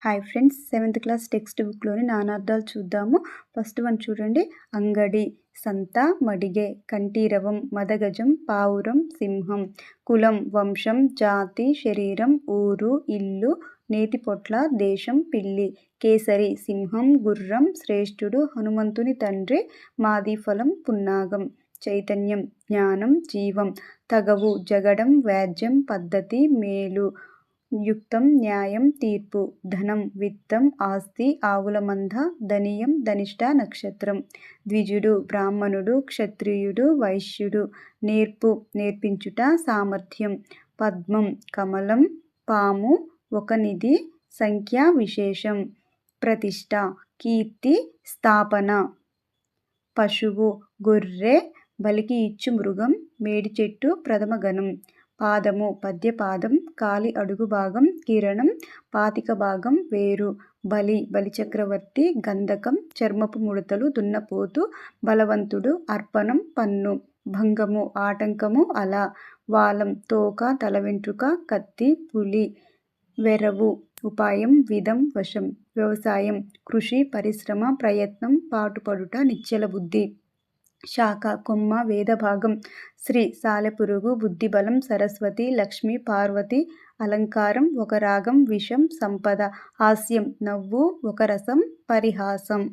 Hi friends, 7th class text బుక్లోని నానార్థాలు చూద్దాము. ఫస్ట్ వన్ చూడండి. అంగడి, సంత, మడిగే, కంఠీరవం, మదగజం, పావురం, సింహం, కులం, వంశం, జాతి, శరీరం, ఊరు, ఇల్లు, నేతిపొట్ల, దేశం, పిల్లి, కేసరి, సింహం, గుర్రం, శ్రేష్ఠుడు, హనుమంతుని తండ్రి, మాదిఫలం, పున్నాగం, చైతన్యం, జ్ఞానం, జీవం, తగవు, జగడం, వ్యాజ్యం, పద్ధతి, మేలు, యుక్తం, న్యాయం, తీర్పు, ధనం, విత్తం, ఆస్తి, ఆవుల మంద, ధనియం, ధనిష్ట నక్షత్రం, ద్విజుడు, బ్రాహ్మణుడు, క్షత్రియుడు, వైశ్యుడు, నేర్పు, నేర్పించుట, సామర్థ్యం, పద్మం, కమలం, పాము, ఒక నిధి, సంఖ్య, విశేషం, ప్రతిష్ట, కీర్తి, స్థాపన, పశువు, గొర్రె, బలికి ఇచ్చు మృగం, మేడి చెట్టు, ప్రథమ గణం, పాదము, పద్యపాదం, కాలి అడుగు భాగం, కిరణం, పాతిక భాగం, వేరు, బలి, బలిచక్రవర్తి, గంధకం, చర్మపు ముడతలు, దున్నపోతు, బలవంతుడు, అర్పణం, పన్ను, భంగము, ఆటంకము, అల, వాలం, తోక, తల వెంట్రుక, కత్తి, పులి, వెరవు, ఉపాయం, విధం, వశం, వ్యవసాయం, కృషి, పరిశ్రమ, ప్రయత్నం, పాటుపడుట, నిశ్చల బుద్ధి, శాఖ, కొమ్మ, వేదభాగం, శ్రీ, సాలెపురుగు, బుద్ధిబలం, సరస్వతి, లక్ష్మి, పార్వతి, అలంకారం, ఒక రాగం, విషం, సంపద, హాస్యం, నవ్వు, ఒక రసం, పరిహాసం.